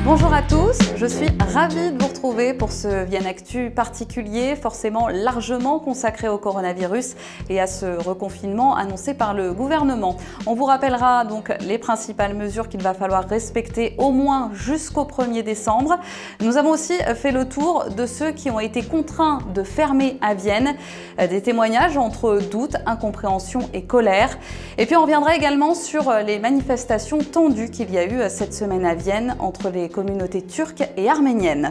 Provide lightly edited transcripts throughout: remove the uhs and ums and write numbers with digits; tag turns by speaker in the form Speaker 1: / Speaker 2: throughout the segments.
Speaker 1: Bonjour à tous, je suis ravie de vous retrouver pour ce Vienne Actu particulier, forcément largement consacré au coronavirus et à ce reconfinement annoncé par le gouvernement. On vous rappellera donc les principales mesures qu'il va falloir respecter au moins jusqu'au 1er décembre. Nous avons aussi fait le tour de ceux qui ont été contraints de fermer à Vienne, des témoignages entre doute, incompréhension et colère. Et puis on reviendra également sur les manifestations tendues qu'il y a eu cette semaine à Vienne entre les communautés turques et arméniennes.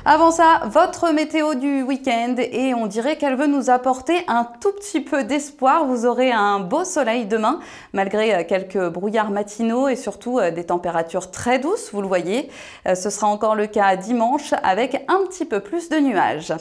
Speaker 1: Avant ça, votre météo du week-end et on dirait qu'elle veut nous apporter un tout petit peu d'espoir. Vous aurez un beau soleil demain, malgré quelques brouillards matinaux et surtout des températures très douces, vous le voyez. Ce sera encore le cas dimanche avec un petit peu plus de nuages.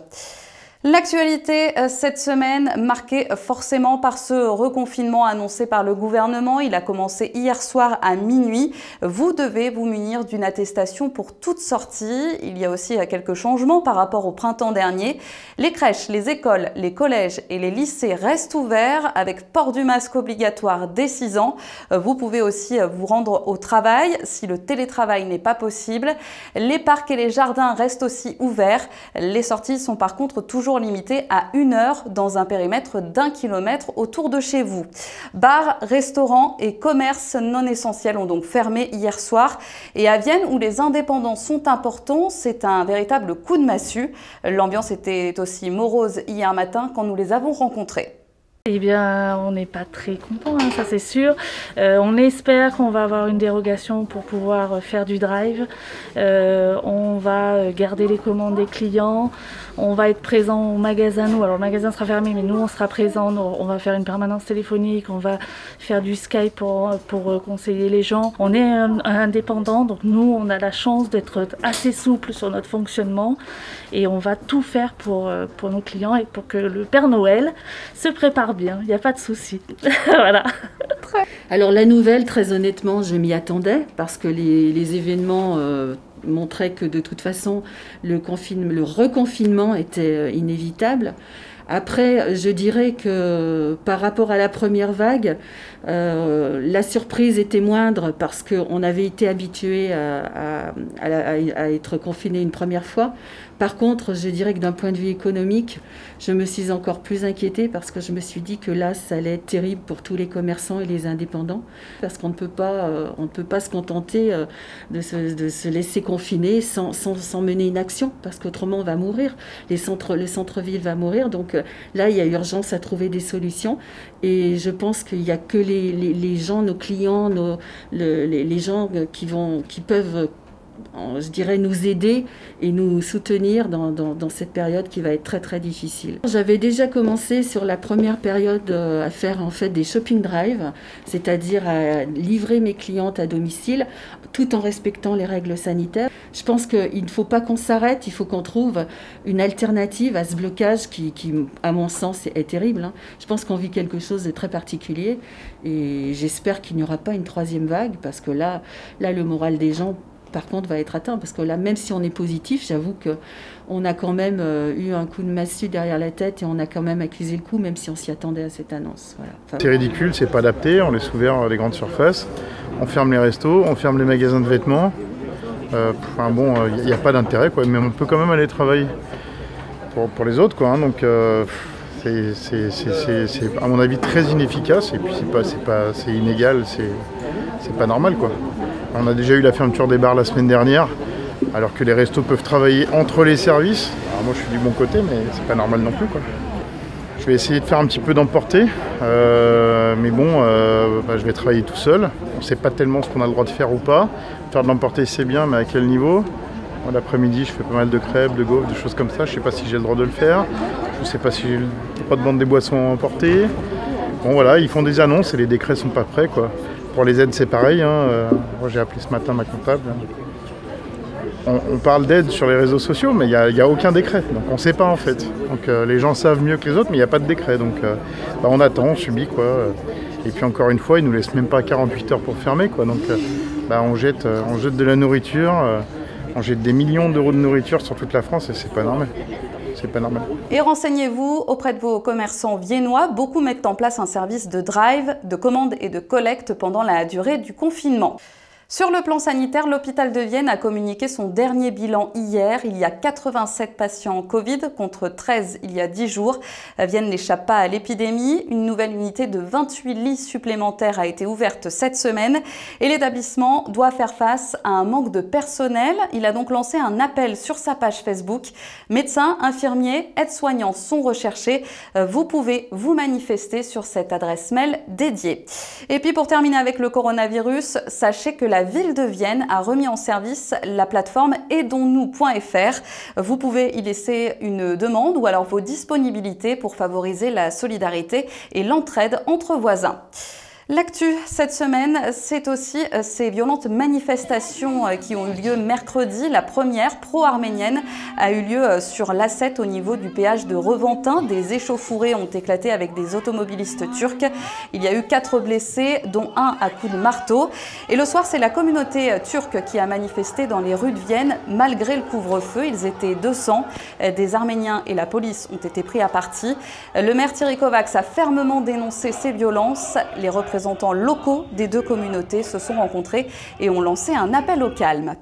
Speaker 1: L'actualité cette semaine marquée forcément par ce reconfinement annoncé par le gouvernement. Il a commencé hier soir à minuit. Vous devez vous munir d'une attestation pour toute sortie. Il y a aussi quelques changements par rapport au printemps dernier. Les crèches, les écoles, les collèges et les lycées restent ouverts avec port du masque obligatoire dès 6 ans. Vous pouvez aussi vous rendre au travail si le télétravail n'est pas possible. Les parcs et les jardins restent aussi ouverts. Les sorties sont par contre toujours limité à 1 heure dans un périmètre d'1 kilomètre autour de chez vous. Bars, restaurants et commerces non essentiels ont donc fermé hier soir. Et à Vienne, où les indépendants sont importants, c'est un véritable coup de massue. L'ambiance était aussi morose hier matin quand nous les avons rencontrés.
Speaker 2: Eh bien, on n'est pas très content, hein, ça c'est sûr. On espère qu'on va avoir une dérogation pour pouvoir faire du drive. On va garder les commandes des clients. On va être présent au magasin, nous. Alors le magasin sera fermé, mais nous on sera présent. On va faire une permanence téléphonique. On va faire du Skype pour conseiller les gens. On est indépendant, donc nous on a la chance d'être assez souple sur notre fonctionnement. Et on va tout faire pour nos clients et pour que le Père Noël se prépare bien, il n'y a pas de souci. Voilà.
Speaker 3: Alors la nouvelle, très honnêtement, je m'y attendais parce que les événements montraient que de toute façon le reconfinement était inévitable. Après, je dirais que par rapport à la première vague, la surprise était moindre parce qu'on avait été habitué à être confiné une première fois. Par contre, je dirais que d'un point de vue économique, je me suis encore plus inquiétée parce que je me suis dit que là, ça allait être terrible pour tous les commerçants et les indépendants. Parce qu'on ne peut pas se contenter de se laisser confiner sans mener une action, parce qu'autrement on va mourir. Le centre-ville va mourir. Donc là, il y a urgence à trouver des solutions. Et je pense qu'il n'y a que les gens, nos clients, les gens qui peuvent, je dirais, nous aider et nous soutenir dans cette période qui va être très très difficile. J'avais déjà commencé sur la première période à faire en fait des shopping drive, c'est-à-dire à livrer mes clientes à domicile tout en respectant les règles sanitaires. Je pense qu'il ne faut pas qu'on s'arrête, il faut qu'on trouve une alternative à ce blocage qui à mon sens, est terrible, hein. Je pense qu'on vit quelque chose de très particulier et j'espère qu'il n'y aura pas une troisième vague parce que là le moral des gens par contre va être atteint, parce que là, même si on est positif, j'avoue qu'on a quand même eu un coup de massue derrière la tête et on a quand même accusé le coup, même si on s'y attendait à cette annonce. Voilà.
Speaker 4: C'est ridicule, c'est pas adapté, on laisse ouvert les grandes surfaces, on ferme les restos, on ferme les magasins de vêtements. Il n'y a pas d'intérêt, quoi, mais on peut quand même aller travailler pour les autres, quoi, hein, donc c'est à mon avis très inefficace et puis c'est inégal, c'est pas normal, quoi. On a déjà eu la fermeture des bars la semaine dernière, alors que les restos peuvent travailler entre les services. Alors moi je suis du bon côté, mais c'est pas normal non plus, quoi. Je vais essayer de faire un petit peu d'emporter, mais bon, je vais travailler tout seul. On ne sait pas tellement ce qu'on a le droit de faire ou pas. Faire de l'emporter c'est bien, mais à quel niveau? Moi, l'après-midi je fais pas mal de crêpes, de gaufres, de choses comme ça. Je ne sais pas si j'ai le droit de le faire. Je ne sais pas si j'ai le droit de vendre des boissons à emporter. Bon voilà, ils font des annonces et les décrets sont pas prêts, quoi. Pour les aides, c'est pareil, hein. Moi, j'ai appelé ce matin ma comptable. On parle d'aide sur les réseaux sociaux, mais il n'y a aucun décret. Donc on ne sait pas en fait. Donc les gens savent mieux que les autres, mais il n'y a pas de décret. Donc on attend, on subit, quoi. Et puis encore une fois, ils ne nous laissent même pas 48 heures pour fermer, quoi. Donc on jette de la nourriture, on jette des millions d'euros de nourriture sur toute la France et c'est pas normal. C'est pas normal.
Speaker 1: Et renseignez-vous auprès de vos commerçants viennois. Beaucoup mettent en place un service de drive, de commande et de collecte pendant la durée du confinement. Sur le plan sanitaire, l'hôpital de Vienne a communiqué son dernier bilan hier. Il y a 87 patients Covid contre 13 il y a 10 jours. Vienne n'échappe pas à l'épidémie. Une nouvelle unité de 28 lits supplémentaires a été ouverte cette semaine et l'établissement doit faire face à un manque de personnel. Il a donc lancé un appel sur sa page Facebook. Médecins, infirmiers, aides-soignants sont recherchés. Vous pouvez vous manifester sur cette adresse mail dédiée. Et puis pour terminer avec le coronavirus, sachez que la ville de Vienne a remis en service la plateforme aidons-nous.fr. Vous pouvez y laisser une demande ou alors vos disponibilités pour favoriser la solidarité et l'entraide entre voisins. L'actu cette semaine, c'est aussi ces violentes manifestations qui ont eu lieu mercredi. La première pro-arménienne a eu lieu sur l'A7 au niveau du péage de Reventin. Des échauffourées ont éclaté avec des automobilistes turcs. Il y a eu 4 blessés, dont un à coups de marteau. Et le soir, c'est la communauté turque qui a manifesté dans les rues de Vienne malgré le couvre-feu. Ils étaient 200. Des Arméniens et la police ont été pris à partie. Le maire Thierry Kovacs a fermement dénoncé ces violences. Les représentants locaux des deux communautés se sont rencontrés et ont lancé un appel au calme.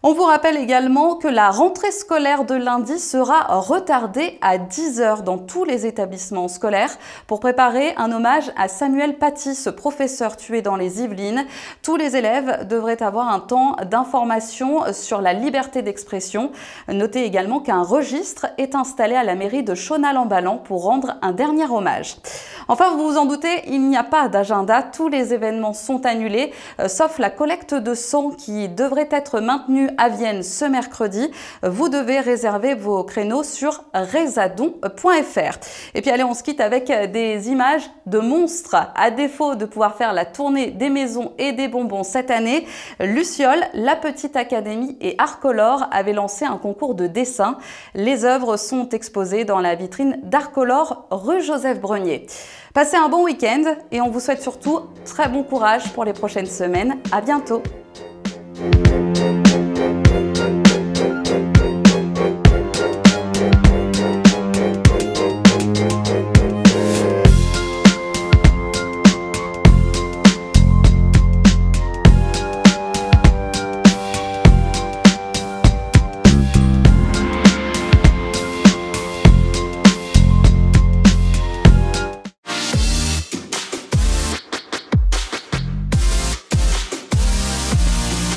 Speaker 1: On vous rappelle également que la rentrée scolaire de lundi sera retardée à 10h dans tous les établissements scolaires pour préparer un hommage à Samuel Paty, ce professeur tué dans les Yvelines. Tous les élèves devraient avoir un temps d'information sur la liberté d'expression. Notez également qu'un registre est installé à la mairie de Chonal-en-Ballan pour rendre un dernier hommage. Enfin, vous vous en doutez, il n'y a pas d'agenda. Tous les événements sont annulés, sauf la collecte de sang qui devrait être maintenue à Vienne ce mercredi. Vous devez réserver vos créneaux sur rezadon.fr. Et puis allez, on se quitte avec des images de monstres. À défaut de pouvoir faire la tournée des maisons et des bonbons cette année, Luciole, la Petite Académie et Arcolore avaient lancé un concours de dessin. Les œuvres sont exposées dans la vitrine d'Arcolore, rue Joseph Brenier. Passez un bon week-end et on vous souhaite surtout très bon courage pour les prochaines semaines. À bientôt.